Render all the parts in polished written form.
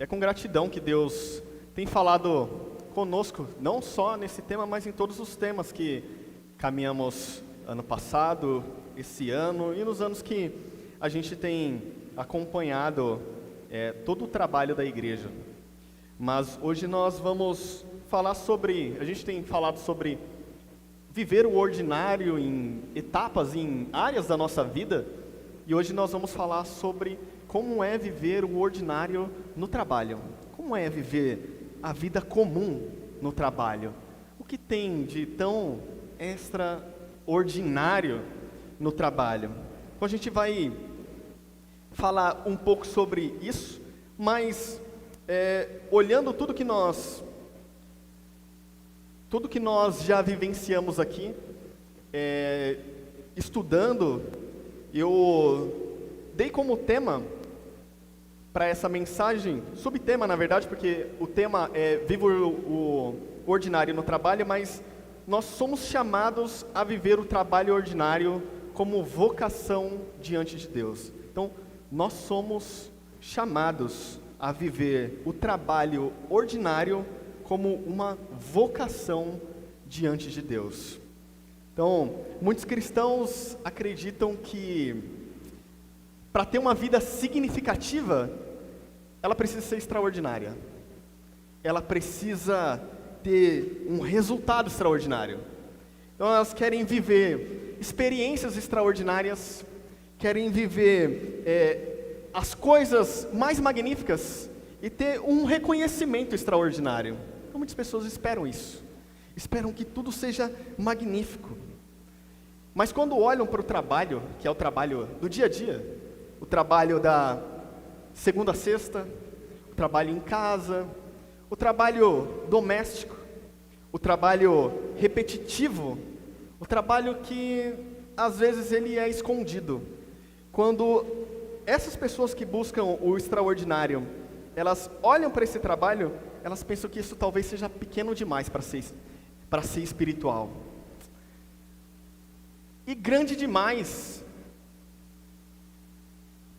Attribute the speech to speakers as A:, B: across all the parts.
A: É com gratidão que Deus tem falado conosco, não só nesse tema, mas em todos os temas que caminhamos ano passado, esse ano e nos anos que a gente tem acompanhado todo o trabalho da igreja. Mas hoje nós vamos falar a gente tem falado sobre viver o ordinário em etapas, em áreas da nossa vida, e hoje nós vamos falar sobre como é viver o ordinário no trabalho. Como é viver a vida comum no trabalho? O que tem de tão extraordinário no trabalho? Então a gente vai falar um pouco sobre isso, mas olhando tudo que nós já vivenciamos aqui, estudando, eu dei como tema para essa mensagem, subtema na verdade, porque o tema é viver o ordinário no trabalho, mas nós somos chamados a viver o trabalho ordinário como vocação diante de Deus. Então, nós somos chamados a viver o trabalho ordinário como uma vocação diante de Deus. Então, muitos cristãos acreditam que para ter uma vida significativa, ela precisa ser extraordinária. Ela precisa ter um resultado extraordinário. Então, elas querem viver experiências extraordinárias, querem viver as coisas mais magníficas e ter um reconhecimento extraordinário. Então, muitas pessoas esperam isso. Esperam que tudo seja magnífico. Mas quando olham para o trabalho, que é o trabalho do dia a dia, o trabalho da segunda a sexta, o trabalho em casa, o trabalho doméstico, o trabalho repetitivo, o trabalho que às vezes ele é escondido. Quando essas pessoas que buscam o extraordinário, elas olham para esse trabalho, elas pensam que isso talvez seja pequeno demais para ser espiritual. E grande demais,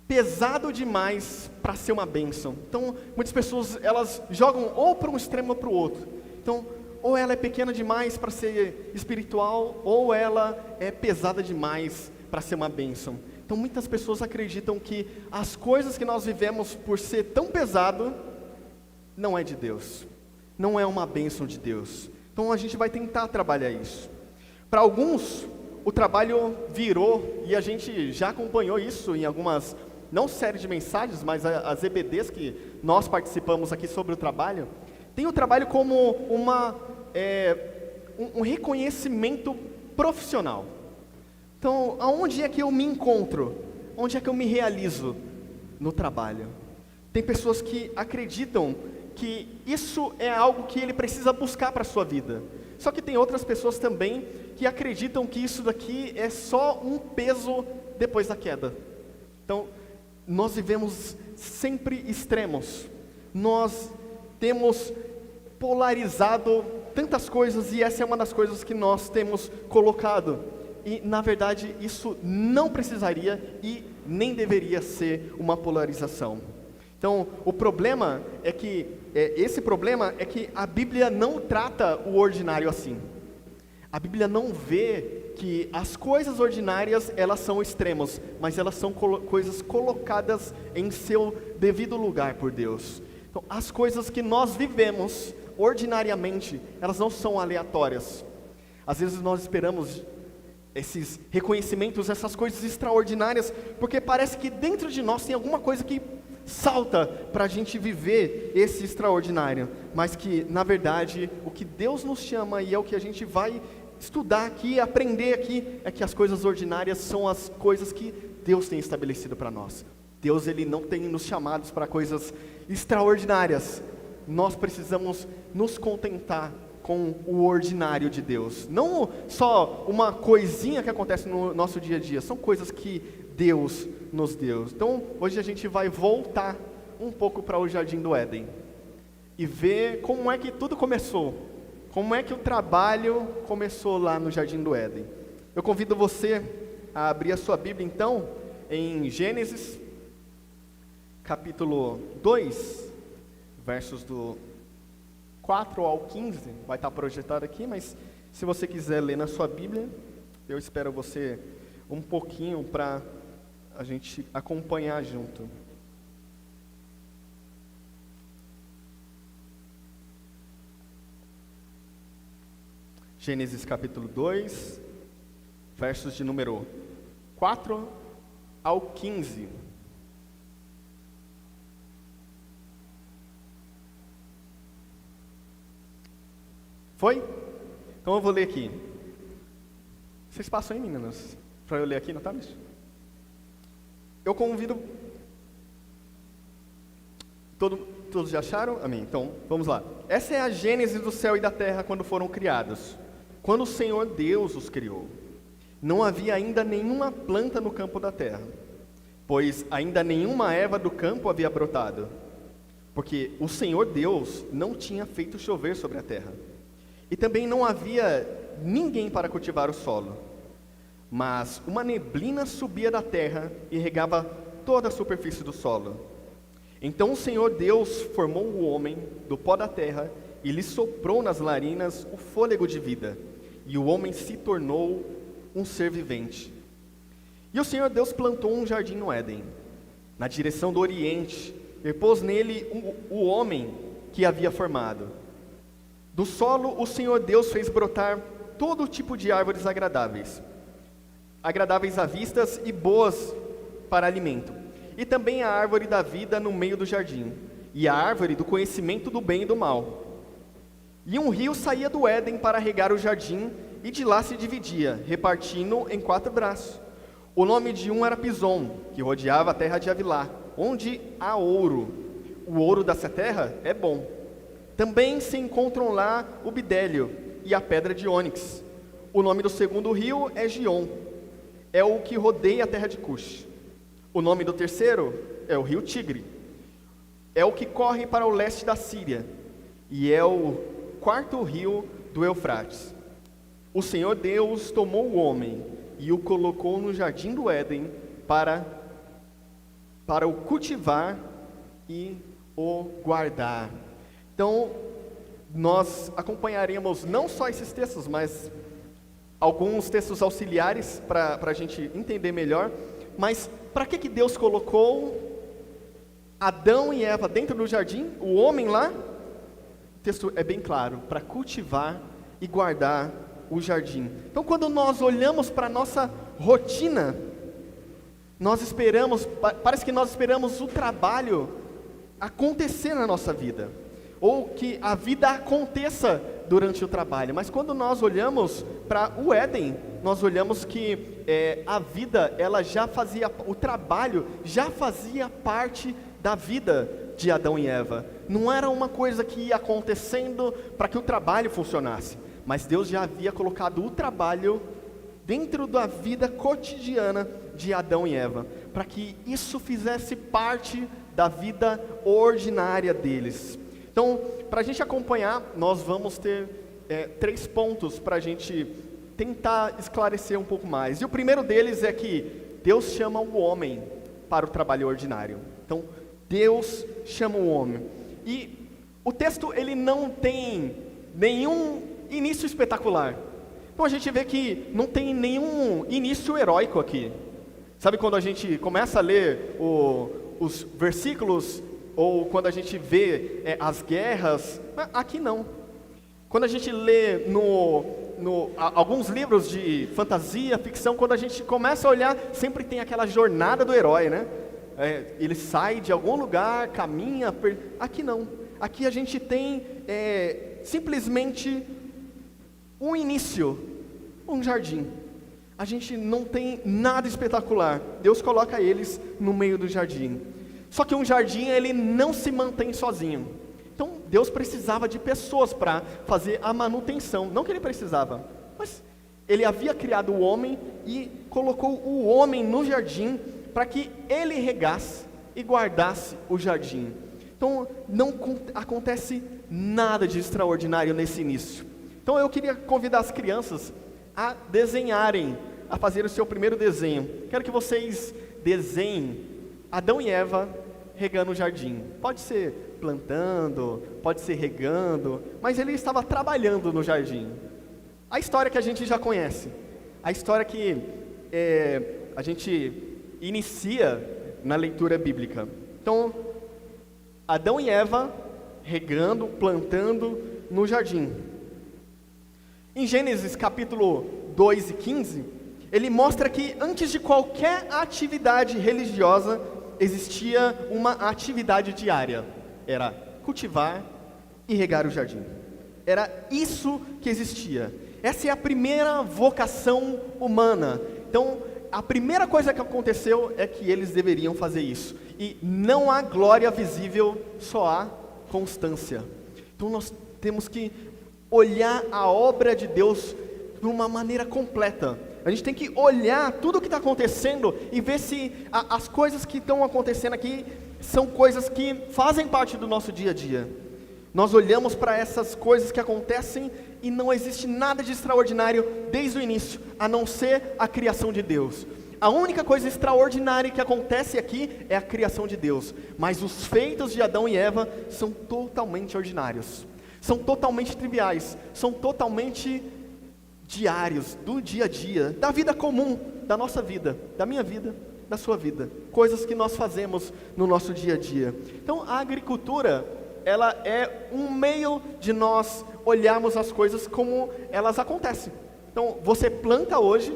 A: pesado demais para ser uma bênção. Então, muitas pessoas, elas jogam ou para um extremo ou para o outro. Então, ou ela é pequena demais para ser espiritual, ou ela é pesada demais para ser uma bênção. Então, muitas pessoas acreditam que as coisas que nós vivemos por ser tão pesado, não é de Deus. Não é uma bênção de Deus. Então, a gente vai tentar trabalhar isso. Para alguns, o trabalho virou, e a gente já acompanhou isso em algumas, não série de mensagens, mas as EBDs que nós participamos aqui sobre o trabalho, tem o trabalho como um reconhecimento profissional. Então, aonde é que eu me encontro? Onde é que eu me realizo? No trabalho. Tem pessoas que acreditam que isso é algo que ele precisa buscar para a sua vida. Só que tem outras pessoas também que acreditam que isso daqui é só um peso depois da queda. Então, nós vivemos sempre extremos. Nós temos polarizado tantas coisas e essa é uma das coisas que nós temos colocado. E, na verdade, isso não precisaria e nem deveria ser uma polarização. Então, o problema é que, a Bíblia não trata o ordinário assim. A Bíblia não vê que as coisas ordinárias, elas são extremos, mas elas são coisas colocadas em seu devido lugar por Deus. Então, as coisas que nós vivemos ordinariamente, elas não são aleatórias. Às vezes nós esperamos esses reconhecimentos, essas coisas extraordinárias, porque parece que dentro de nós tem alguma coisa que salta para a gente viver esse extraordinário, mas que na verdade o que Deus nos chama e é o que a gente vai estudar aqui, aprender aqui, é que as coisas ordinárias são as coisas que Deus tem estabelecido para nós. Deus, ele não tem nos chamados para coisas extraordinárias. Nós precisamos nos contentar com o ordinário de Deus. Não só uma coisinha que acontece no nosso dia a dia, são coisas que Deus nos deu. Então, hoje a gente vai voltar um pouco para o Jardim do Éden e ver como é que tudo começou, como é que o trabalho começou lá no Jardim do Éden. Eu convido você a abrir a sua Bíblia, então, em Gênesis, capítulo 2, versos do 4 ao 15, vai estar projetado aqui, mas se você quiser ler na sua Bíblia, eu espero você um pouquinho para a gente acompanhar junto. Gênesis capítulo 2, versos de número 4 ao 15. Foi? Então eu vou ler aqui. Vocês passam aí, meninas, para eu ler aqui, não tá, bicho? Eu convido... Todos já acharam? Amém. Então, vamos lá. Essa é a gênese do céu e da terra quando foram criados. Quando o Senhor Deus os criou, não havia ainda nenhuma planta no campo da terra, pois ainda nenhuma erva do campo havia brotado, porque o Senhor Deus não tinha feito chover sobre a terra. E também não havia ninguém para cultivar o solo. Mas uma neblina subia da terra e regava toda a superfície do solo. Então o Senhor Deus formou o homem do pó da terra e lhe soprou nas narinas o fôlego de vida. E o homem se tornou um ser vivente. E o Senhor Deus plantou um jardim no Éden, na direção do Oriente, e pôs nele o homem que havia formado. Do solo o Senhor Deus fez brotar todo tipo de árvores agradáveis à vista e boas para alimento, e também a árvore da vida no meio do jardim, e a árvore do conhecimento do bem e do mal. E um rio saía do Éden para regar o jardim, e de lá se dividia, repartindo em 4 braços. O nome de um era Pison, que rodeava a terra de Avilá, onde há ouro. O ouro dessa terra é bom. Também se encontram lá o bidélio e a pedra de ônix. O nome do segundo rio é Gion, é o que rodeia a terra de Cush. O nome do terceiro é o rio Tigre, é o que corre para o leste da Síria, e é o 4º rio do Eufrates. O Senhor Deus tomou o homem e o colocou no jardim do Éden para o cultivar e o guardar. Então, nós acompanharemos não só esses textos, mas alguns textos auxiliares para a gente entender melhor. Mas para que Deus colocou Adão e Eva dentro do jardim, o homem lá? O texto é bem claro, para cultivar e guardar o jardim. Então, quando nós olhamos para a nossa rotina, parece que nós esperamos o trabalho acontecer na nossa vida, ou que a vida aconteça durante o trabalho. Mas quando nós olhamos para o Éden, nós olhamos que a vida, o trabalho já fazia parte da vida de Adão e Eva. Não era uma coisa que ia acontecendo para que o trabalho funcionasse, mas Deus já havia colocado o trabalho dentro da vida cotidiana de Adão e Eva, para que isso fizesse parte da vida ordinária deles. Então, para a gente acompanhar, nós vamos ter 3 pontos para a gente tentar esclarecer um pouco mais. E o primeiro deles é que Deus chama o homem para o trabalho ordinário. Então, Deus chama o homem. E o texto, ele não tem nenhum início espetacular. Então a gente vê que não tem nenhum início heróico aqui. Sabe quando a gente começa a ler os versículos, ou quando a gente vê as guerras? Aqui não. Quando a gente lê alguns livros de fantasia, ficção, quando a gente começa a olhar, sempre tem aquela jornada do herói, né? Ele sai de algum lugar, caminha. Aqui não. Aqui a gente tem simplesmente um início, um jardim. A gente não tem nada espetacular. Deus coloca eles no meio do jardim. Só que um jardim, ele não se mantém sozinho. Então, Deus precisava de pessoas para fazer a manutenção. Não que ele precisava, mas ele havia criado o homem e colocou o homem no jardim para que ele regasse e guardasse o jardim. Então, não acontece nada de extraordinário nesse início. Então, eu queria convidar as crianças a desenharem, a fazer o seu primeiro desenho. Quero que vocês desenhem Adão e Eva regando o jardim. Pode ser plantando, pode ser regando, mas ele estava trabalhando no jardim. A história que a gente já conhece, a história que a gente inicia na leitura bíblica. Então, Adão e Eva regando, plantando no jardim. Em Gênesis capítulo 2 e 15, ele mostra que antes de qualquer atividade religiosa, existia uma atividade diária. Era cultivar e regar o jardim. Era isso que existia. Essa é a primeira vocação humana. Então, a primeira coisa que aconteceu é que eles deveriam fazer isso. E não há glória visível, só há constância. Então nós temos que olhar a obra de Deus de uma maneira completa. A gente tem que olhar tudo o que está acontecendo e ver se as coisas que estão acontecendo aqui são coisas que fazem parte do nosso dia a dia. Nós olhamos para essas coisas que acontecem e não existe nada de extraordinário desde o início, a não ser a criação de Deus. A única coisa extraordinária que acontece aqui é a criação de Deus, mas os feitos de Adão e Eva são totalmente ordinários, são totalmente triviais, são totalmente diários, do dia a dia, da vida comum, da nossa vida, da minha vida, da sua vida, coisas que nós fazemos no nosso dia a dia. Então a agricultura, ela é um meio de nós olharmos as coisas como elas acontecem. Então você planta hoje,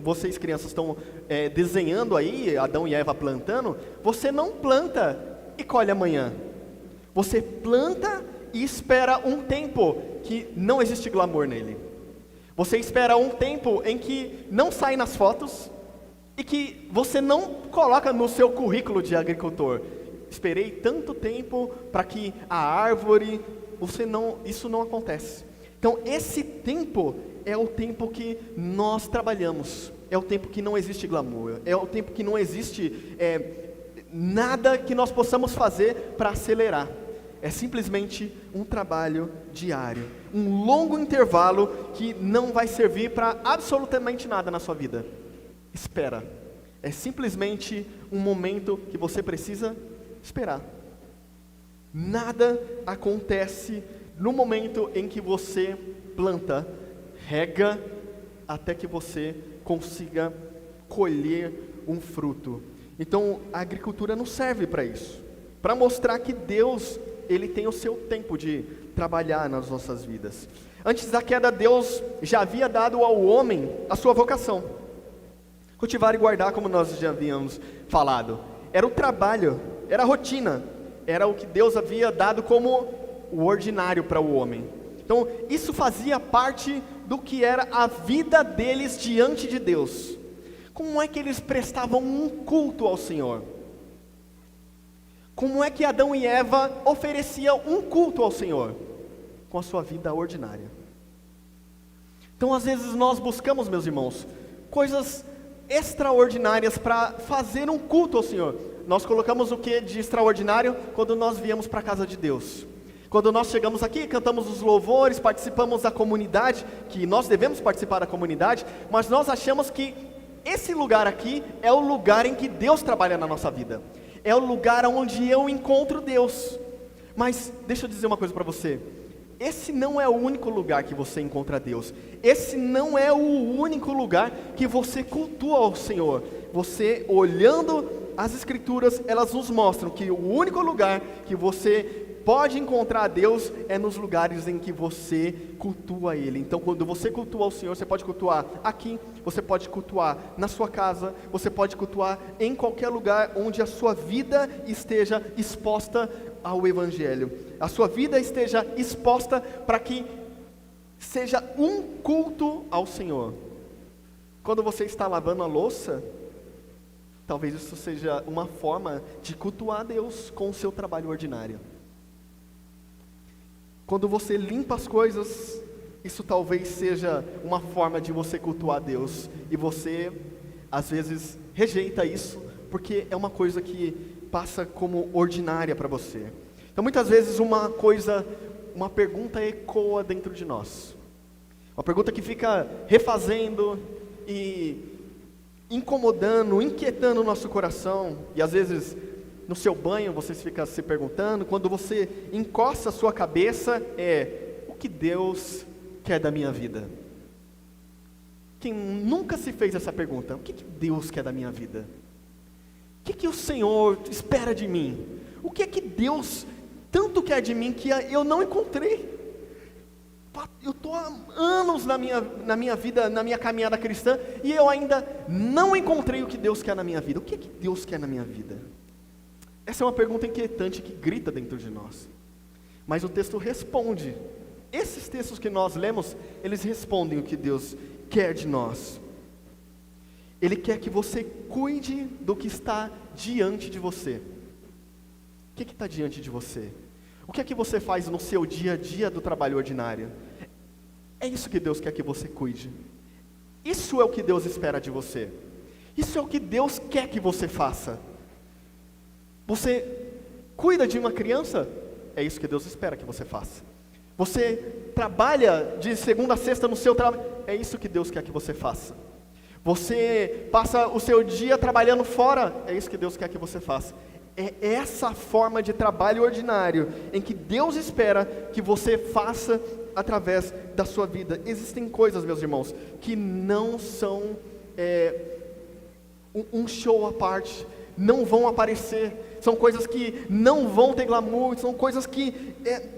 A: vocês crianças estão desenhando aí, Adão e Eva plantando, você não planta e colhe amanhã. Você planta e espera um tempo que não existe glamour nele. Você espera um tempo em que não sai nas fotos e que você não coloca no seu currículo de agricultor. Esperei tanto tempo para que a árvore, isso não acontece. Então esse tempo é o tempo que nós trabalhamos, é o tempo que não existe glamour, é o tempo que não existe nada que nós possamos fazer para acelerar. É simplesmente um trabalho diário, um longo intervalo que não vai servir para absolutamente nada na sua vida. Espera, é simplesmente um momento que você precisa esperar. Nada acontece no momento em que você planta, rega, até que você consiga colher um fruto. Então a agricultura não serve para isso, para mostrar que Deus, Ele tem o seu tempo de trabalhar nas nossas vidas. Antes da queda, Deus já havia dado ao homem a sua vocação. Cultivar e guardar, como nós já havíamos falado, era o trabalho, era a rotina, era o que Deus havia dado como o ordinário para o homem. Então isso fazia parte do que era a vida deles diante de Deus. Como é que eles prestavam um culto ao Senhor? Como é que Adão e Eva ofereciam um culto ao Senhor? Com a sua vida ordinária. Então às vezes nós buscamos, meus irmãos, coisas extraordinárias para fazer um culto ao Senhor. Nós colocamos o que de extraordinário quando nós viemos para a casa de Deus. Quando nós chegamos aqui, cantamos os louvores, participamos da comunidade, que nós devemos participar da comunidade, mas nós achamos que esse lugar aqui é o lugar em que Deus trabalha na nossa vida. É o lugar onde eu encontro Deus. Mas deixa eu dizer uma coisa para você. Esse não é o único lugar que você encontra Deus. Esse não é o único lugar que você cultua ao Senhor. Você, olhando as Escrituras, elas nos mostram que o único lugar que você pode encontrar Deus é nos lugares em que você cultua Ele. Então quando você cultua o Senhor, você pode cultuar aqui, você pode cultuar na sua casa, você pode cultuar em qualquer lugar onde a sua vida esteja exposta ao Evangelho. A sua vida esteja exposta para que seja um culto ao Senhor. Quando você está lavando a louça, talvez isso seja uma forma de cultuar a Deus com o seu trabalho ordinário. Quando você limpa as coisas, isso talvez seja uma forma de você cultuar a Deus. E você, às vezes, rejeita isso, porque é uma coisa que passa como ordinária para você. Então, muitas vezes, uma pergunta ecoa dentro de nós. Uma pergunta que fica refazendo e incomodando, inquietando o nosso coração. E às vezes, no seu banho, você fica se perguntando, quando você encosta a sua cabeça, o que Deus quer da minha vida? Quem nunca se fez essa pergunta? O que Deus quer da minha vida? O que o Senhor espera de mim? O que é que Deus tanto quer de mim que eu não encontrei? Eu estou há anos na minha vida, na minha caminhada cristã, e eu ainda não encontrei o que Deus quer na minha vida. O que é que Deus quer na minha vida? Essa é uma pergunta inquietante que grita dentro de nós. Mas o texto responde. Esses textos que nós lemos, eles respondem o que Deus quer de nós. Ele quer que você cuide do que está diante de você. O que está diante de você? O que é que você faz no seu dia a dia do trabalho ordinário? É isso que Deus quer que você cuide. Isso é o que Deus espera de você. Isso é o que Deus quer que você faça. Você cuida de uma criança? É isso que Deus espera que você faça. Você trabalha de segunda a sexta no seu trabalho? É isso que Deus quer que você faça. Você passa o seu dia trabalhando fora? É isso que Deus quer que você faça. É essa forma de trabalho ordinário em que Deus espera que você faça através da sua vida. Existem coisas, meus irmãos, que não são um show à parte, não vão aparecer, são coisas que não vão ter glamour, são coisas que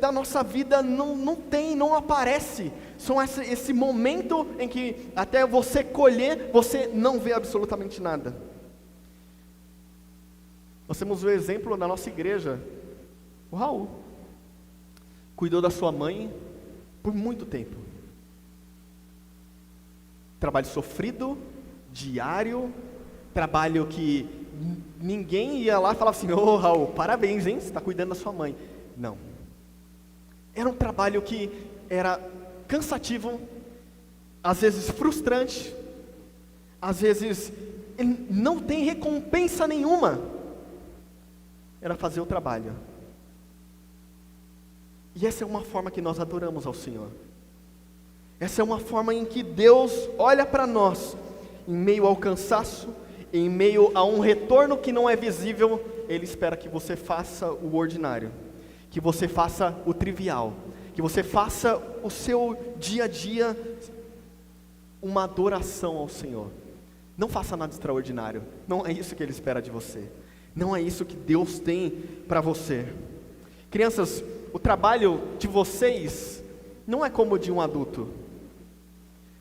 A: da nossa vida não aparece. São esse momento em que até você colher, você não vê absolutamente nada. Nós temos o exemplo na nossa igreja, o Raul, cuidou da sua mãe por muito tempo. Trabalho sofrido, diário, trabalho que ninguém ia lá e falava assim, ô Raul, parabéns, hein, você está cuidando da sua mãe. Não. Era um trabalho que era cansativo, às vezes frustrante, às vezes não tem recompensa nenhuma. Era fazer o trabalho. E essa é uma forma que nós adoramos ao Senhor. Essa é uma forma em que Deus olha para nós, em meio ao cansaço, em meio a um retorno que não é visível, Ele espera que você faça o ordinário, que você faça o trivial, que você faça o seu dia a dia uma adoração ao Senhor. Não faça nada extraordinário, não é isso que Ele espera de você. Não é isso que Deus tem para você. Crianças, o trabalho de vocês não é como o de um adulto.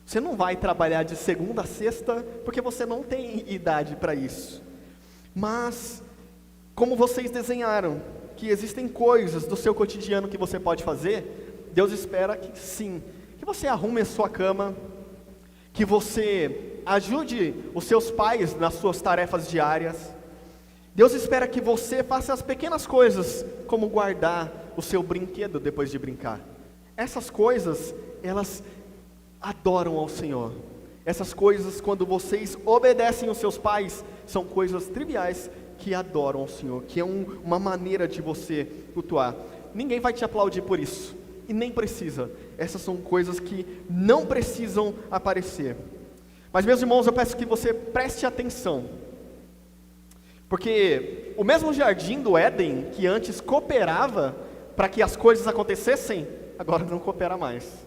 A: Você não vai trabalhar de segunda a sexta porque você não tem idade para isso. Mas, como vocês desenharam, que existem coisas do seu cotidiano que você pode fazer, Deus espera que sim, que você arrume a sua cama, que você ajude os seus pais nas suas tarefas diárias. Deus espera que você faça as pequenas coisas, como guardar o seu brinquedo depois de brincar. Essas coisas, elas adoram ao Senhor. Essas coisas, quando vocês obedecem os seus pais, são coisas triviais que adoram ao Senhor, que é uma maneira de você cultuar. Ninguém vai te aplaudir por isso, e nem precisa. Essas são coisas que não precisam aparecer. Mas, meus irmãos, eu peço que você preste atenção. Porque o mesmo jardim do Éden, que antes cooperava para que as coisas acontecessem, agora não coopera mais.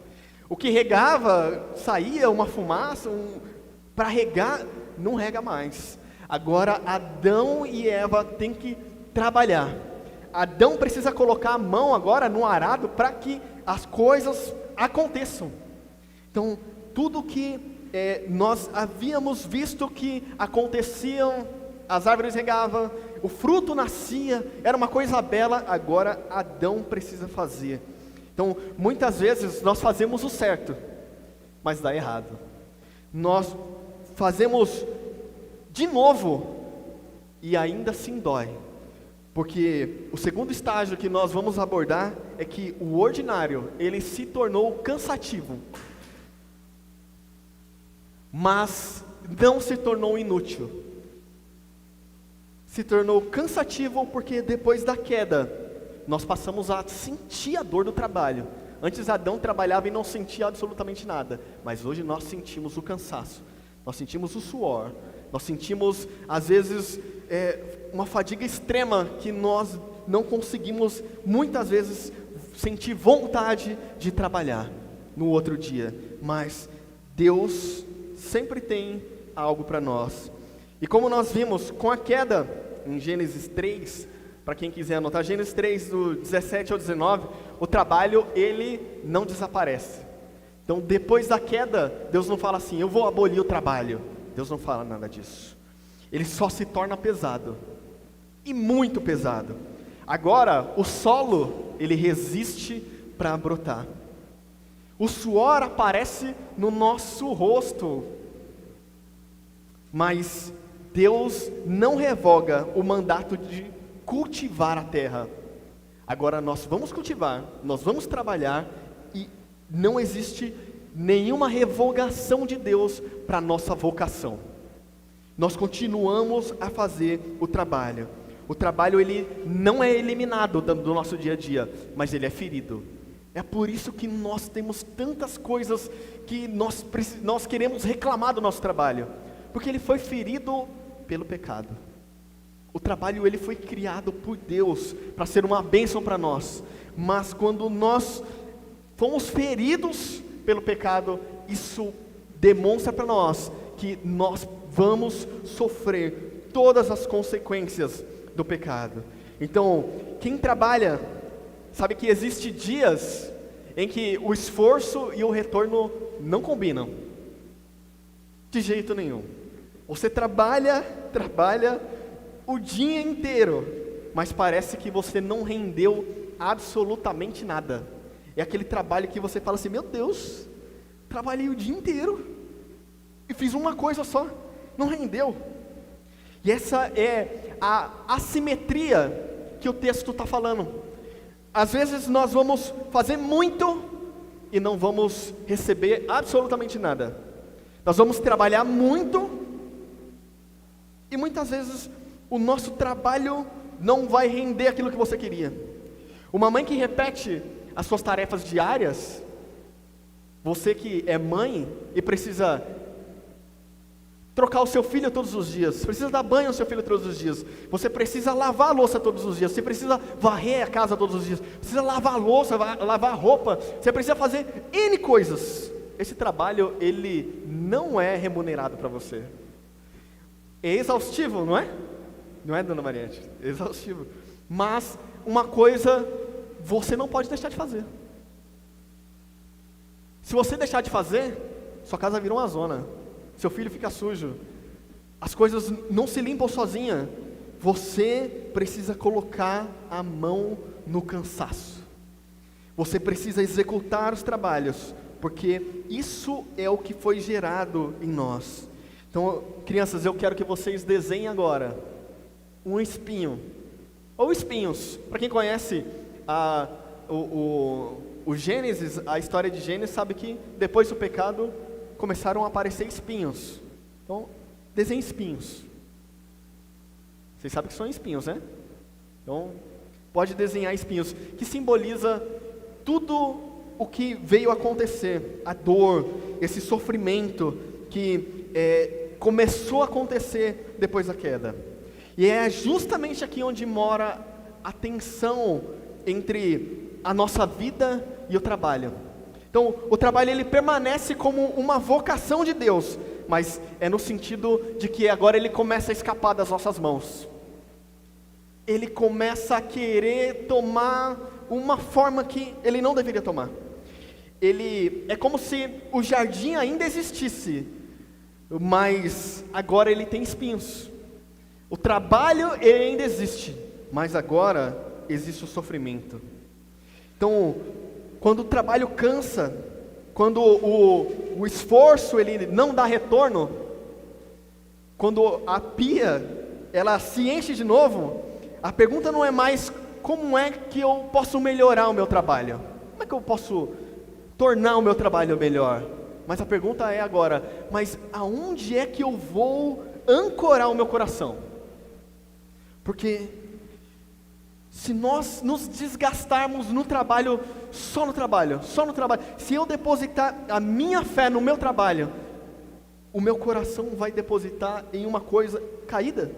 A: O que regava, saía uma fumaça, para regar, não rega mais. Agora Adão e Eva têm que trabalhar. Adão precisa colocar a mão agora no arado para que as coisas aconteçam. Então, tudo que nós havíamos visto que aconteciam, as árvores regavam, o fruto nascia, era uma coisa bela, agora Adão precisa fazer. Então, muitas vezes nós fazemos o certo, mas dá errado. Nós fazemos de novo e ainda assim dói. Porque o segundo estágio que nós vamos abordar é que o ordinário, ele se tornou cansativo, mas não se tornou inútil. Se tornou cansativo porque depois da queda, nós passamos a sentir a dor do trabalho. Antes Adão trabalhava e não sentia absolutamente nada, mas hoje nós sentimos o cansaço, nós sentimos o suor, nós sentimos às vezes uma fadiga extrema que nós não conseguimos muitas vezes sentir vontade de trabalhar no outro dia, mas Deus sempre tem algo para nós. E como nós vimos com a queda em Gênesis 3, para quem quiser anotar, Gênesis 3, do 17 ao 19, o trabalho, ele não desaparece. Então, depois da queda, Deus não fala assim, eu vou abolir o trabalho. Deus não fala nada disso. Ele só se torna pesado, e muito pesado. Agora, o solo, ele resiste para brotar. O suor aparece no nosso rosto, mas Deus não revoga o mandato de cultivar a terra. Agora nós vamos cultivar, nós vamos trabalhar, e não existe nenhuma revogação de Deus para a nossa vocação. Nós continuamos a fazer o trabalho. O trabalho, ele não é eliminado do nosso dia a dia, mas ele é ferido. É por isso que nós temos tantas coisas que nós queremos reclamar do nosso trabalho, porque ele foi ferido pelo pecado. O trabalho, ele foi criado por Deus para ser uma bênção para nós, mas quando nós fomos feridos pelo pecado, isso demonstra para nós que nós vamos sofrer todas as consequências do pecado. Então, quem trabalha sabe que existe dias em que o esforço e o retorno não combinam, de jeito nenhum. Você trabalha o dia inteiro, mas parece que você não rendeu absolutamente nada. É aquele trabalho que você fala assim, meu Deus, trabalhei o dia inteiro e fiz uma coisa só, não rendeu. E essa é a assimetria que o texto está falando. Às vezes nós vamos fazer muito e não vamos receber absolutamente nada. Nós vamos trabalhar muito e muitas vezes o nosso trabalho não vai render aquilo que você queria. Uma mãe que repete as suas tarefas diárias, você que é mãe e precisa trocar o seu filho todos os dias, precisa dar banho ao seu filho todos os dias, você precisa lavar a louça todos os dias, você precisa varrer a casa todos os dias, precisa lavar a louça, lavar a roupa, você precisa fazer N coisas. Esse trabalho, ele não é remunerado para você. É exaustivo, não é? Não é, dona Mariante? É exaustivo. Mas uma coisa você não pode deixar de fazer. Se você deixar de fazer, sua casa vira uma zona, seu filho fica sujo, as coisas não se limpam sozinha. Você precisa colocar a mão no cansaço. Você precisa executar os trabalhos, porque isso é o que foi gerado em nós. Então, crianças, eu quero que vocês desenhem agora um espinho, ou espinhos. Para quem conhece o Gênesis, a história de Gênesis, sabe que depois do pecado começaram a aparecer espinhos. Então, desenhe espinhos. Vocês sabem que são espinhos, né? Então, pode desenhar espinhos, que simboliza tudo o que veio acontecer, a dor, esse sofrimento que começou a acontecer depois da queda. E é justamente aqui onde mora a tensão entre a nossa vida e o trabalho. Então, o trabalho, ele permanece como uma vocação de Deus, mas é no sentido de que agora ele começa a escapar das nossas mãos. Ele começa a querer tomar uma forma que ele não deveria tomar. Ele é como se o jardim ainda existisse, mas agora ele tem espinhos. O trabalho, ele ainda existe, mas agora existe o sofrimento. Então, quando o trabalho cansa, quando o esforço ele não dá retorno, quando a pia ela se enche de novo, a pergunta não é mais como é que eu posso melhorar o meu trabalho, como é que eu posso tornar o meu trabalho melhor, mas a pergunta é agora, mas aonde é que eu vou ancorar o meu coração? Porque se nós nos desgastarmos no trabalho, só no trabalho, se eu depositar a minha fé no meu trabalho, o meu coração vai depositar em uma coisa caída.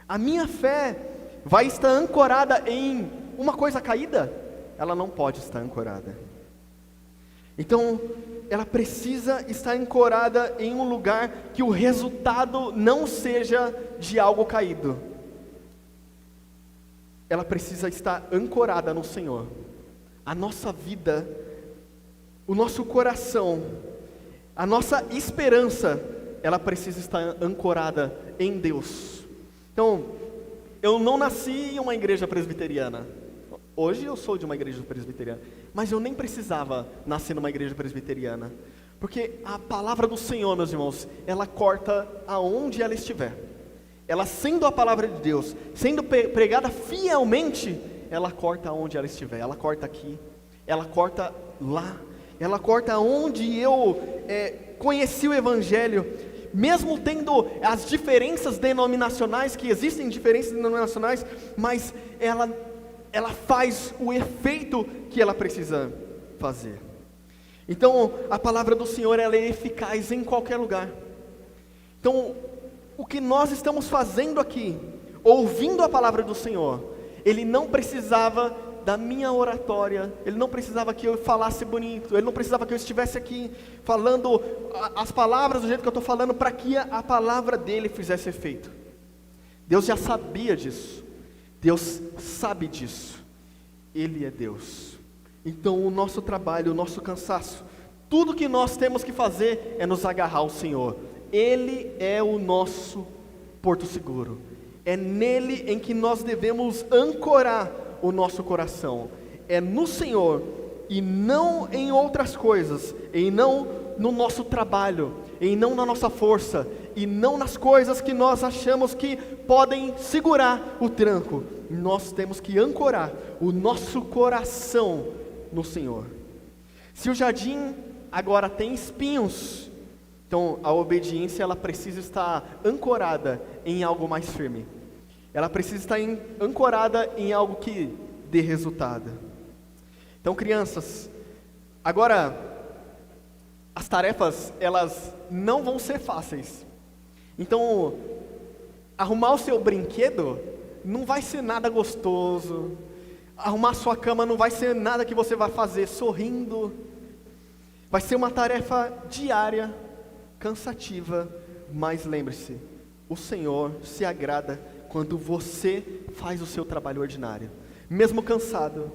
A: A minha fé vai estar ancorada em uma coisa caída? Ela não pode estar ancorada. Então, ela precisa estar ancorada em um lugar que o resultado não seja de algo caído. Ela precisa estar ancorada no Senhor. A nossa vida, o nosso coração, a nossa esperança, ela precisa estar ancorada em Deus. Então, eu não nasci em uma igreja presbiteriana. Hoje eu sou de uma igreja presbiteriana, mas eu nem precisava nascer numa igreja presbiteriana, porque a palavra do Senhor, meus irmãos, ela corta aonde ela estiver. Ela sendo a palavra de Deus, sendo pregada fielmente, ela corta aonde ela estiver. Ela corta aqui, ela corta lá, ela corta onde eu conheci o Evangelho, mesmo tendo as diferenças denominacionais, que existem diferenças denominacionais, mas ela faz o efeito que ela precisa fazer. Então, a palavra do Senhor, ela é eficaz em qualquer lugar. Então, o que nós estamos fazendo aqui, ouvindo a palavra do Senhor, ele não precisava da minha oratória, ele não precisava que eu falasse bonito, ele não precisava que eu estivesse aqui falando as palavras do jeito que eu estou falando, para que a palavra dele fizesse efeito. Deus já sabia disso, Deus sabe disso, Ele é Deus. Então o nosso trabalho, o nosso cansaço, tudo que nós temos que fazer é nos agarrar ao Senhor. Ele é o nosso porto seguro, é nele em que nós devemos ancorar o nosso coração, é no Senhor e não em outras coisas, e não no nosso trabalho, e não na nossa força, e não nas coisas que nós achamos que podem segurar o tranco. Nós temos que ancorar o nosso coração no Senhor. Se o jardim agora tem espinhos, então a obediência, ela precisa estar ancorada em algo mais firme. Ela precisa estar ancorada em algo que dê resultado. Então, crianças, agora as tarefas, elas não vão ser fáceis. Então, arrumar o seu brinquedo não vai ser nada gostoso. Arrumar a sua cama não vai ser nada que você vai fazer sorrindo. Vai ser uma tarefa diária, cansativa, mas lembre-se, o Senhor se agrada quando você faz o seu trabalho ordinário, mesmo cansado,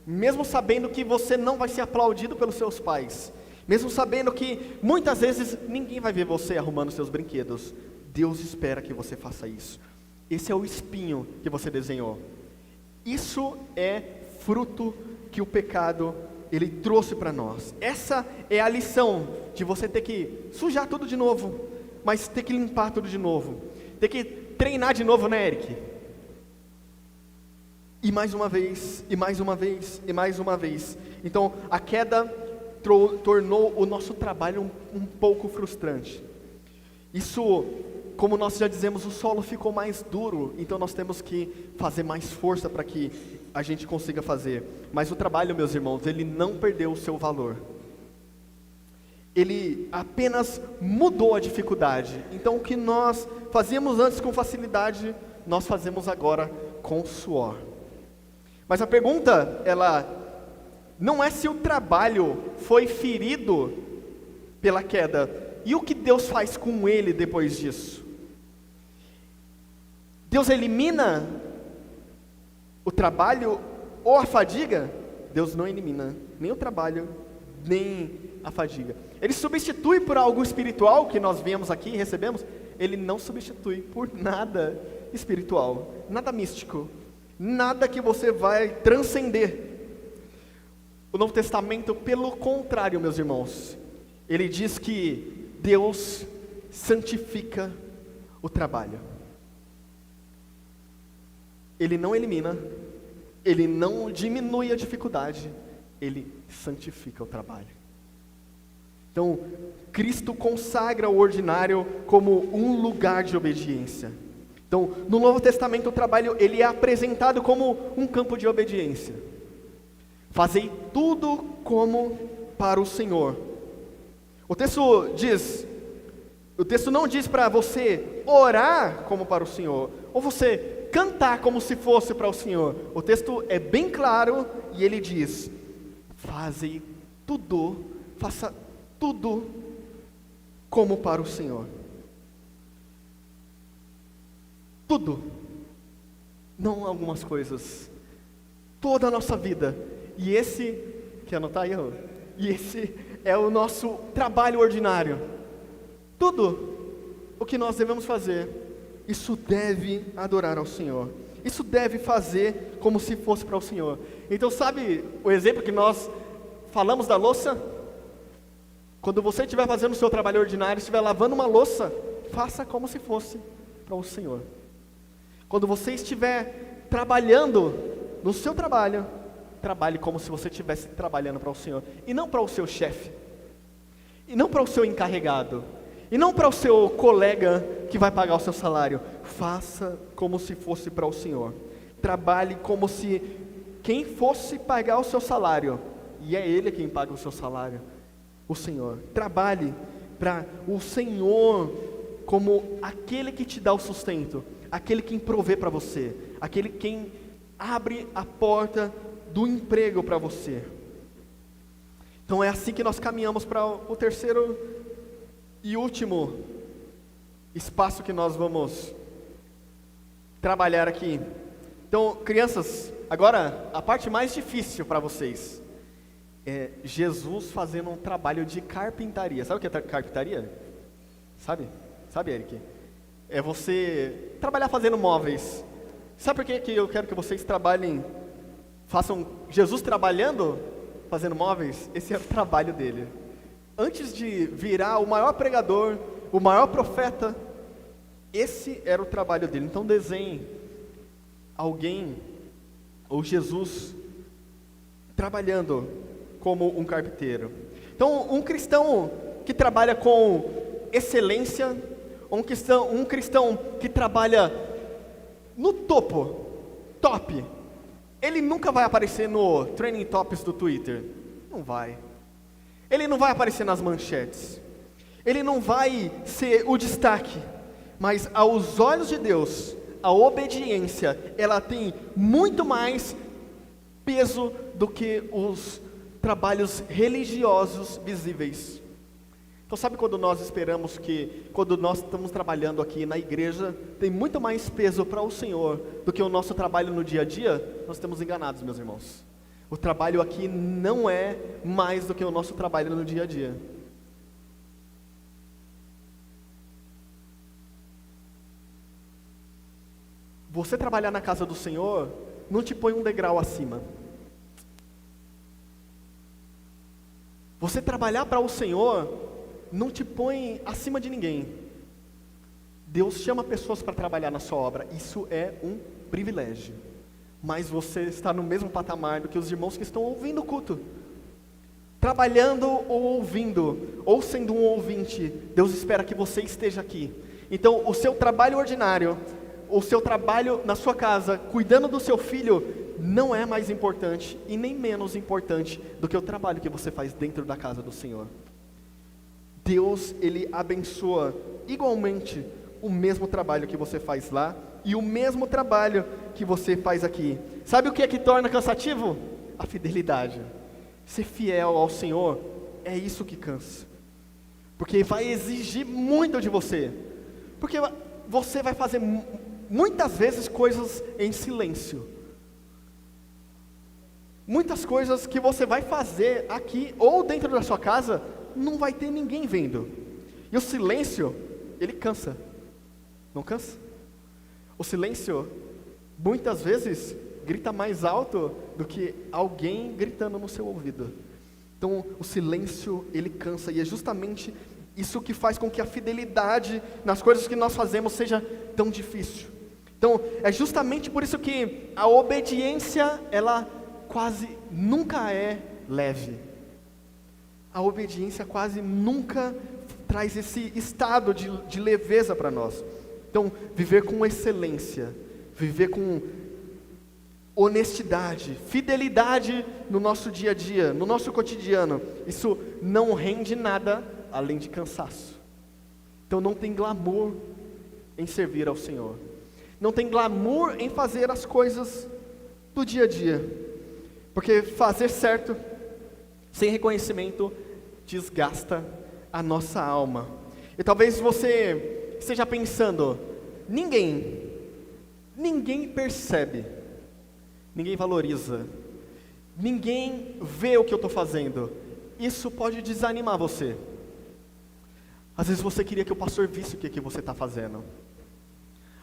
A: mesmo sabendo que você não vai ser aplaudido pelos seus pais, mesmo sabendo que muitas vezes ninguém vai ver você arrumando seus brinquedos. Deus espera que você faça isso. Esse é o espinho que você desenhou. Isso é fruto que o pecado ele trouxe para nós. Essa é a lição de você ter que sujar tudo de novo, mas ter que limpar tudo de novo, ter que treinar de novo, né, Eric? E mais uma vez, e mais uma vez, e mais uma vez. Então, a queda tornou o nosso trabalho um pouco frustrante. Isso, como nós já dizemos, o solo ficou mais duro, então nós temos que fazer mais força para que a gente consiga fazer. Mas o trabalho, meus irmãos, ele não perdeu o seu valor. Ele apenas mudou a dificuldade. Então o que nós fazíamos antes com facilidade, nós fazemos agora com suor. Mas a pergunta, ela não é se o trabalho foi ferido pela queda, e o que Deus faz com ele depois disso? Deus elimina o trabalho ou a fadiga? Deus não elimina nem o trabalho, nem a fadiga. Ele substitui por algo espiritual que nós viemos aqui e recebemos. Ele não substitui por nada espiritual, nada místico, nada que você vai transcender. O Novo Testamento, pelo contrário, meus irmãos, ele diz que Deus santifica o trabalho. Ele não elimina, ele não diminui a dificuldade, ele santifica o trabalho. Então, Cristo consagra o ordinário como um lugar de obediência. Então, no Novo Testamento, o trabalho ele é apresentado como um campo de obediência. Fazei tudo como para o Senhor. O texto diz, O texto não diz para você orar como para o Senhor, ou você cantar como se fosse para o Senhor. O texto é bem claro e ele diz: faça tudo como para o Senhor. Tudo, não algumas coisas, toda a nossa vida. E esse, quer anotar aí? E esse é o nosso trabalho ordinário. Tudo o que nós devemos fazer, isso deve adorar ao Senhor. Isso deve fazer como se fosse para o Senhor. Então sabe o exemplo que nós falamos da louça? Quando você estiver fazendo o seu trabalho ordinário, estiver lavando uma louça, faça como se fosse para o Senhor. Quando você estiver trabalhando no seu trabalho, trabalhe como se você estivesse trabalhando para o Senhor. E não para o seu chefe. E não para o seu encarregado. E não para o seu colega que vai pagar o seu salário. Faça como se fosse para o Senhor. Trabalhe como se quem fosse pagar o seu salário, e é Ele quem paga o seu salário, o Senhor. Trabalhe para o Senhor como aquele que te dá o sustento, aquele quem provê para você, aquele quem abre a porta do emprego para você. Então é assim que nós caminhamos para o terceiro e último espaço que nós vamos trabalhar aqui. Então, crianças, agora a parte mais difícil para vocês é Jesus fazendo um trabalho de carpintaria. Sabe o que é carpintaria? Sabe, Eric? É você trabalhar fazendo móveis. Sabe por que eu quero que vocês façam Jesus trabalhando, fazendo móveis? Esse é o trabalho dele. Antes de virar o maior pregador, o maior profeta, esse era o trabalho dele. Então desenhe alguém, ou Jesus, trabalhando como um carpinteiro. Então um cristão que trabalha com excelência, um cristão que trabalha no top, ele nunca vai aparecer no Trending Topics do Twitter. Não vai. Ele não vai aparecer nas manchetes. Ele não vai ser o destaque. Mas aos olhos de Deus, a obediência, ela tem muito mais peso do que os trabalhos religiosos visíveis. Então sabe quando nós esperamos quando nós estamos trabalhando aqui na igreja, tem muito mais peso para o Senhor do que o nosso trabalho no dia a dia? Nós estamos enganados, meus irmãos. O trabalho aqui não é mais do que o nosso trabalho no dia a dia. Você trabalhar na casa do Senhor não te põe um degrau acima. Você trabalhar para o Senhor não te põe acima de ninguém. Deus chama pessoas para trabalhar na sua obra. Isso é um privilégio. Mas você está no mesmo patamar do que os irmãos que estão ouvindo o culto. Trabalhando ou ouvindo, ou sendo um ouvinte, Deus espera que você esteja aqui. Então o seu trabalho ordinário, o seu trabalho na sua casa, cuidando do seu filho, não é mais importante e nem menos importante do que o trabalho que você faz dentro da casa do Senhor. Deus, Ele abençoa igualmente o mesmo trabalho que você faz lá e o mesmo trabalho que você faz aqui. Sabe o que é que torna cansativo? A fidelidade. Ser fiel ao Senhor é isso que cansa. Porque vai exigir muito de você. Porque você vai fazer muitas vezes coisas em silêncio. Muitas coisas que você vai fazer aqui ou dentro da sua casa, não vai ter ninguém vendo. E o silêncio, ele cansa. Não cansa? O silêncio, muitas vezes, grita mais alto do que alguém gritando no seu ouvido. Então, o silêncio, ele cansa. E é justamente isso que faz com que a fidelidade nas coisas que nós fazemos seja tão difícil. Então, é justamente por isso que a obediência, ela quase nunca é leve. A obediência quase nunca traz esse estado de leveza para nós. Então, viver com excelência, viver com honestidade, fidelidade no nosso dia a dia, no nosso cotidiano, isso não rende nada além de cansaço. Então não tem glamour em servir ao Senhor. Não tem glamour em fazer as coisas do dia a dia. Porque fazer certo, sem reconhecimento, desgasta a nossa alma. E talvez você esteja pensando, ninguém percebe, ninguém valoriza, ninguém vê o que eu estou fazendo. Isso pode desanimar você. Às vezes você queria que o pastor visse o que você está fazendo.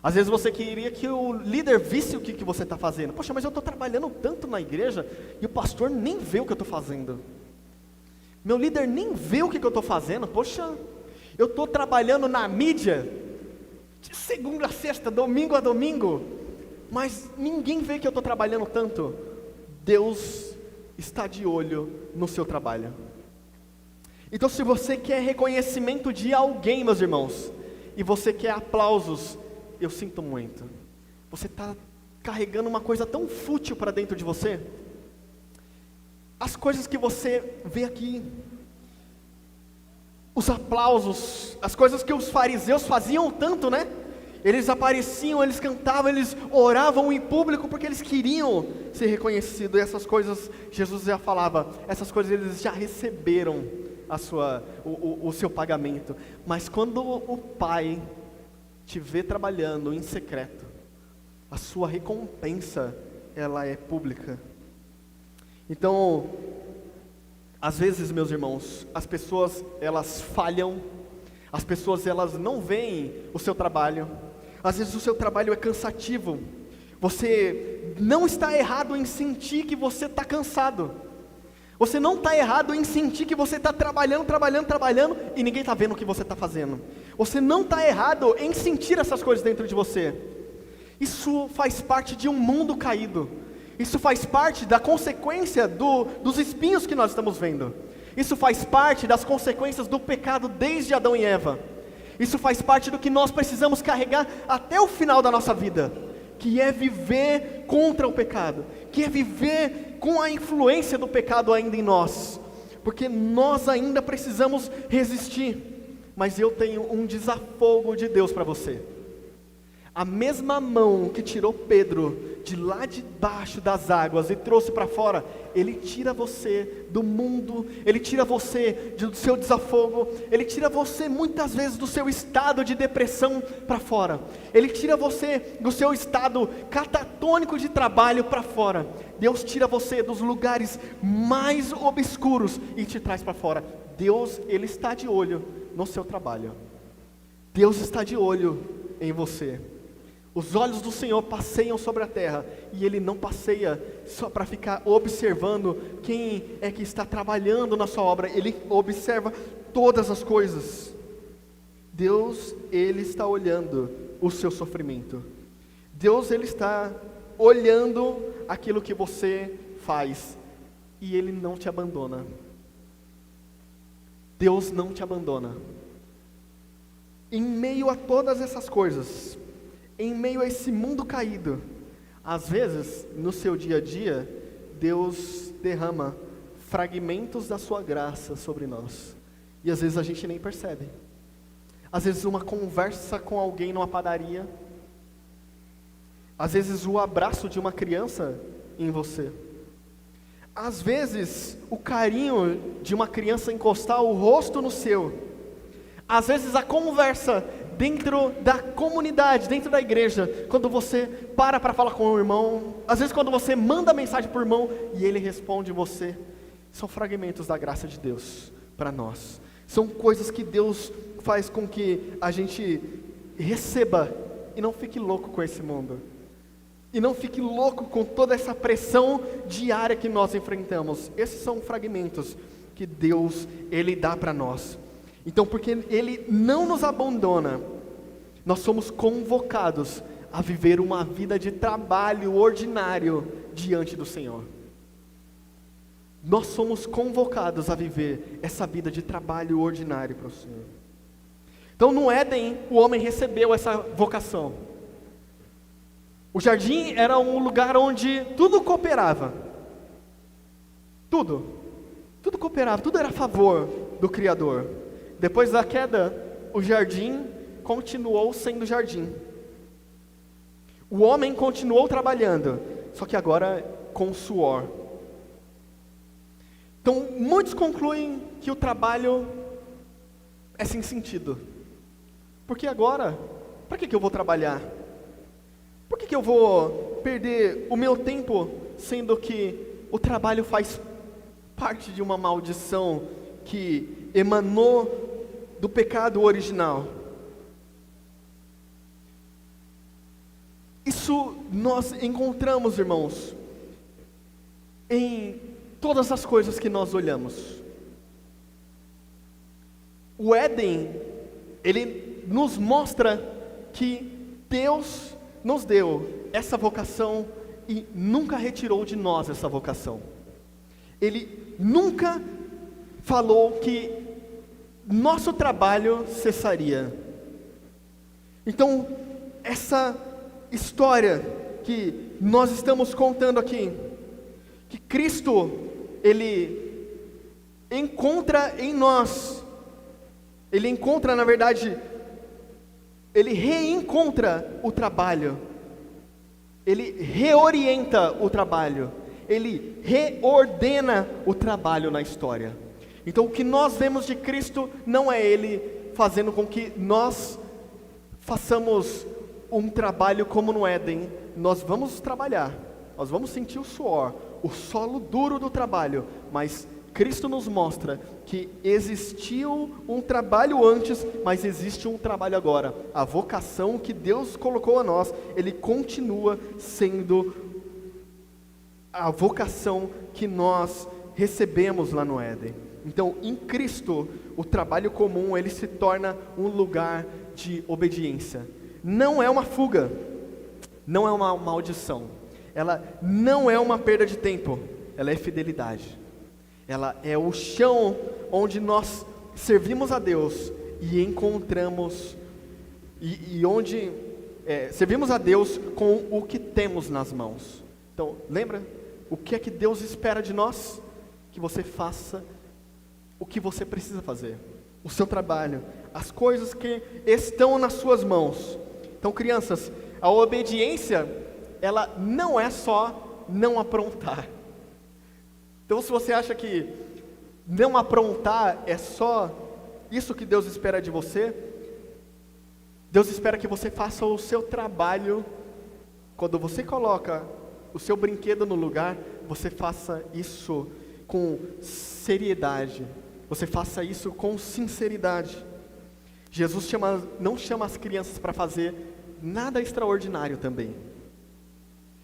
A: Às vezes você queria que o líder visse o que você está fazendo. Poxa, mas eu estou trabalhando tanto na igreja e o pastor nem vê o que eu estou fazendo. Meu líder nem vê o que eu estou fazendo. Poxa, eu estou trabalhando na mídia de segunda a sexta, domingo a domingo, mas ninguém vê que eu estou trabalhando tanto. Deus está de olho no seu trabalho. Então, se você quer reconhecimento de alguém, meus irmãos, e você quer aplausos, eu sinto muito. Você está carregando uma coisa tão fútil para dentro de você. As coisas que você vê aqui, os aplausos, as coisas que os fariseus faziam tanto, né? Eles apareciam, eles cantavam, eles oravam em público porque eles queriam ser reconhecidos. E essas coisas, Jesus já falava, essas coisas eles já receberam o seu pagamento. Mas quando o Pai te vê trabalhando em secreto, a sua recompensa, ela é pública. Então, às vezes, meus irmãos, as pessoas, elas falham, as pessoas, elas não veem o seu trabalho, às vezes o seu trabalho é cansativo, você não está errado em sentir que você está cansado, você não está errado em sentir que você está trabalhando e ninguém está vendo o que você está fazendo, você não está errado em sentir essas coisas dentro de você. Isso faz parte de um mundo caído, isso faz parte da consequência dos espinhos que nós estamos vendo, isso faz parte das consequências do pecado desde Adão e Eva, isso faz parte do que nós precisamos carregar até o final da nossa vida, que é viver contra o pecado, que é viver com a influência do pecado ainda em nós, porque nós ainda precisamos resistir. Mas eu tenho um desafogo de Deus para você. A mesma mão que tirou Pedro de lá de baixo das águas e trouxe para fora, Ele tira você do mundo, Ele tira você do seu desafogo, Ele tira você muitas vezes do seu estado de depressão para fora, Ele tira você do seu estado catatônico de trabalho para fora. Deus tira você dos lugares mais obscuros e te traz para fora. Deus, Ele está de olho no seu trabalho. Deus está de olho em você. Os olhos do Senhor passeiam sobre a terra, e Ele não passeia só para ficar observando quem é que está trabalhando na sua obra, Ele observa todas as coisas. Deus, Ele está olhando o seu sofrimento. Deus, Ele está olhando aquilo que você faz, e Ele não te abandona. Deus não te abandona. Em meio a todas essas coisas, em meio a esse mundo caído, às vezes, no seu dia a dia, Deus derrama fragmentos da sua graça sobre nós, e às vezes a gente nem percebe. Às vezes uma conversa com alguém numa padaria, às vezes o abraço de uma criança em você, às vezes o carinho de uma criança encostar o rosto no seu, às vezes a conversa dentro da comunidade, dentro da igreja, quando você para falar com o irmão, às vezes quando você manda mensagem para o irmão e ele responde você, são fragmentos da graça de Deus para nós, são coisas que Deus faz com que a gente receba e não fique louco com esse mundo, e não fique louco com toda essa pressão diária que nós enfrentamos. Esses são fragmentos que Deus, Ele dá para nós. Então, porque Ele não nos abandona, nós somos convocados a viver uma vida de trabalho ordinário diante do Senhor. Nós somos convocados a viver essa vida de trabalho ordinário para o Senhor. Então, no Éden, o homem recebeu essa vocação. O jardim era um lugar onde tudo cooperava. Tudo cooperava, tudo era a favor do Criador. Depois da queda, o jardim continuou sendo jardim. O homem continuou trabalhando, só que agora com suor. Então, muitos concluem que o trabalho é sem sentido. Porque agora, para que eu vou trabalhar? Por que eu vou perder o meu tempo, sendo que o trabalho faz parte de uma maldição que emanou do pecado original? Isso nós encontramos, irmãos, em todas as coisas que nós olhamos. O Éden, ele nos mostra que Deus nos deu essa vocação e nunca retirou de nós essa vocação. Ele nunca falou que nosso trabalho cessaria. Então, essa história que nós estamos contando aqui, que Cristo, Ele encontra em nós, Ele encontra, na verdade, Ele reencontra o trabalho, Ele reorienta o trabalho, Ele reordena o trabalho na história. Então, o que nós vemos de Cristo não é Ele fazendo com que nós façamos um trabalho como no Éden. Nós vamos trabalhar, nós vamos sentir o suor, o solo duro do trabalho, mas Cristo nos mostra que existiu um trabalho antes, mas existe um trabalho agora. A vocação que Deus colocou a nós, Ele continua sendo a vocação que nós recebemos lá no Éden. Então, em Cristo, o trabalho comum, ele se torna um lugar de obediência. Não é uma fuga, não é uma maldição, ela não é uma perda de tempo, ela é fidelidade. Ela é o chão onde nós servimos a Deus e encontramos, onde servimos a Deus com o que temos nas mãos. Então, lembra? O que é que Deus espera de nós? Que você faça o que você precisa fazer, o seu trabalho, as coisas que estão nas suas mãos. Então, crianças, a obediência, ela não é só não aprontar. Então, se você acha que não aprontar é só isso que Deus espera de você, Deus espera que você faça o seu trabalho. Quando você coloca o seu brinquedo no lugar, você faça isso com seriedade, você faça isso com sinceridade. Jesus não chama as crianças para fazer nada extraordinário também,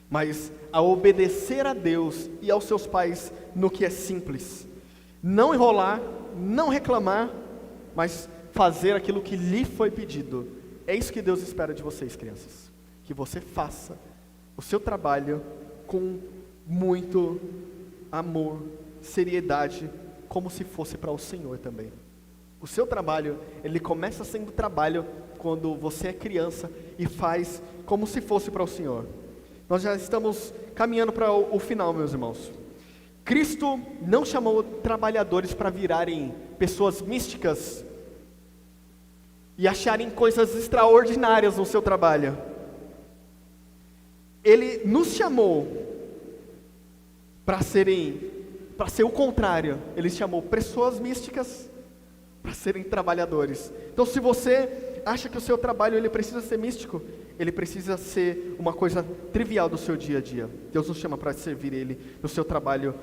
A: mas a obedecer a Deus e aos seus pais no que é simples. Não enrolar, não reclamar, mas fazer aquilo que lhe foi pedido. É isso que Deus espera de vocês, crianças. Que você faça o seu trabalho com muito amor, seriedade, como se fosse para o Senhor também. O seu trabalho, ele começa sendo trabalho quando você é criança e faz como se fosse para o Senhor. Nós já estamos caminhando para o final, meus irmãos. Cristo não chamou trabalhadores para virarem pessoas místicas e acharem coisas extraordinárias no seu trabalho. Ele nos chamou para ser o contrário. Ele chamou pessoas místicas para serem trabalhadores. Então, se você acha que o seu trabalho ele precisa ser místico, ele precisa ser uma coisa trivial do seu dia a dia. Deus nos chama para servir Ele no seu trabalho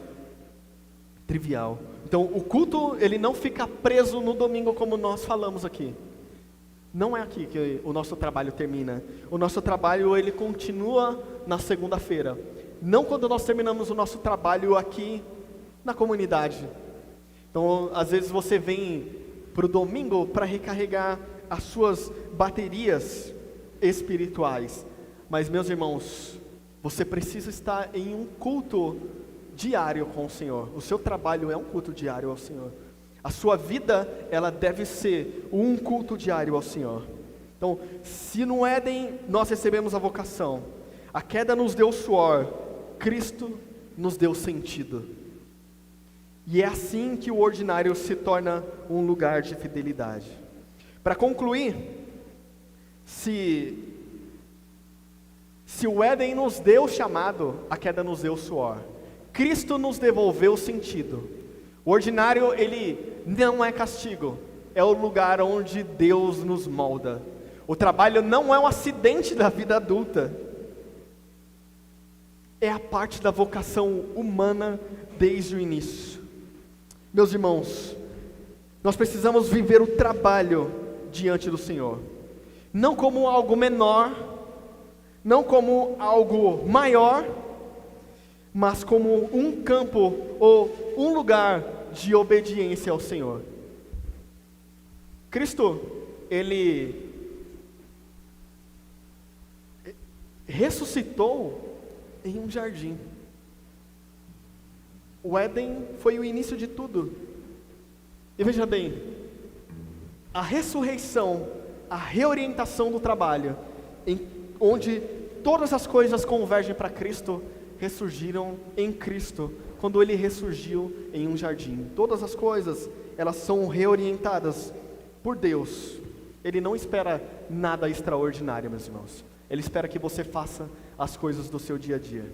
A: trivial. Então, o culto, ele não fica preso no domingo como nós falamos aqui. Não é aqui que o nosso trabalho termina. O nosso trabalho, ele continua na segunda-feira. Não quando nós terminamos o nosso trabalho aqui na comunidade. Então, às vezes você vem para o domingo para recarregar as suas baterias espirituais. Mas, meus irmãos, você precisa estar em um culto diário com o Senhor. O seu trabalho é um culto diário ao Senhor. A sua vida, ela deve ser um culto diário ao Senhor. Então, se no Éden nós recebemos a vocação, a queda nos deu suor, Cristo nos deu sentido. E é assim que o ordinário se torna um lugar de fidelidade. Para concluir, se o Éden nos deu o chamado, a queda nos deu o suor. Cristo nos devolveu o sentido. O ordinário, ele não é castigo, é o lugar onde Deus nos molda. O trabalho não é um acidente da vida adulta, é a parte da vocação humana desde o início. Meus irmãos, nós precisamos viver o trabalho diante do Senhor, não como algo menor, não como algo maior, mas como um campo ou um lugar de obediência ao Senhor. Cristo, Ele ressuscitou em um jardim. O Éden foi o início de tudo. E veja bem, a ressurreição, a reorientação do trabalho, onde todas as coisas convergem para Cristo, ressurgiram em Cristo, quando Ele ressurgiu em um jardim. Todas as coisas, elas são reorientadas por Deus. Ele não espera nada extraordinário, meus irmãos. Ele espera que você faça as coisas do seu dia a dia.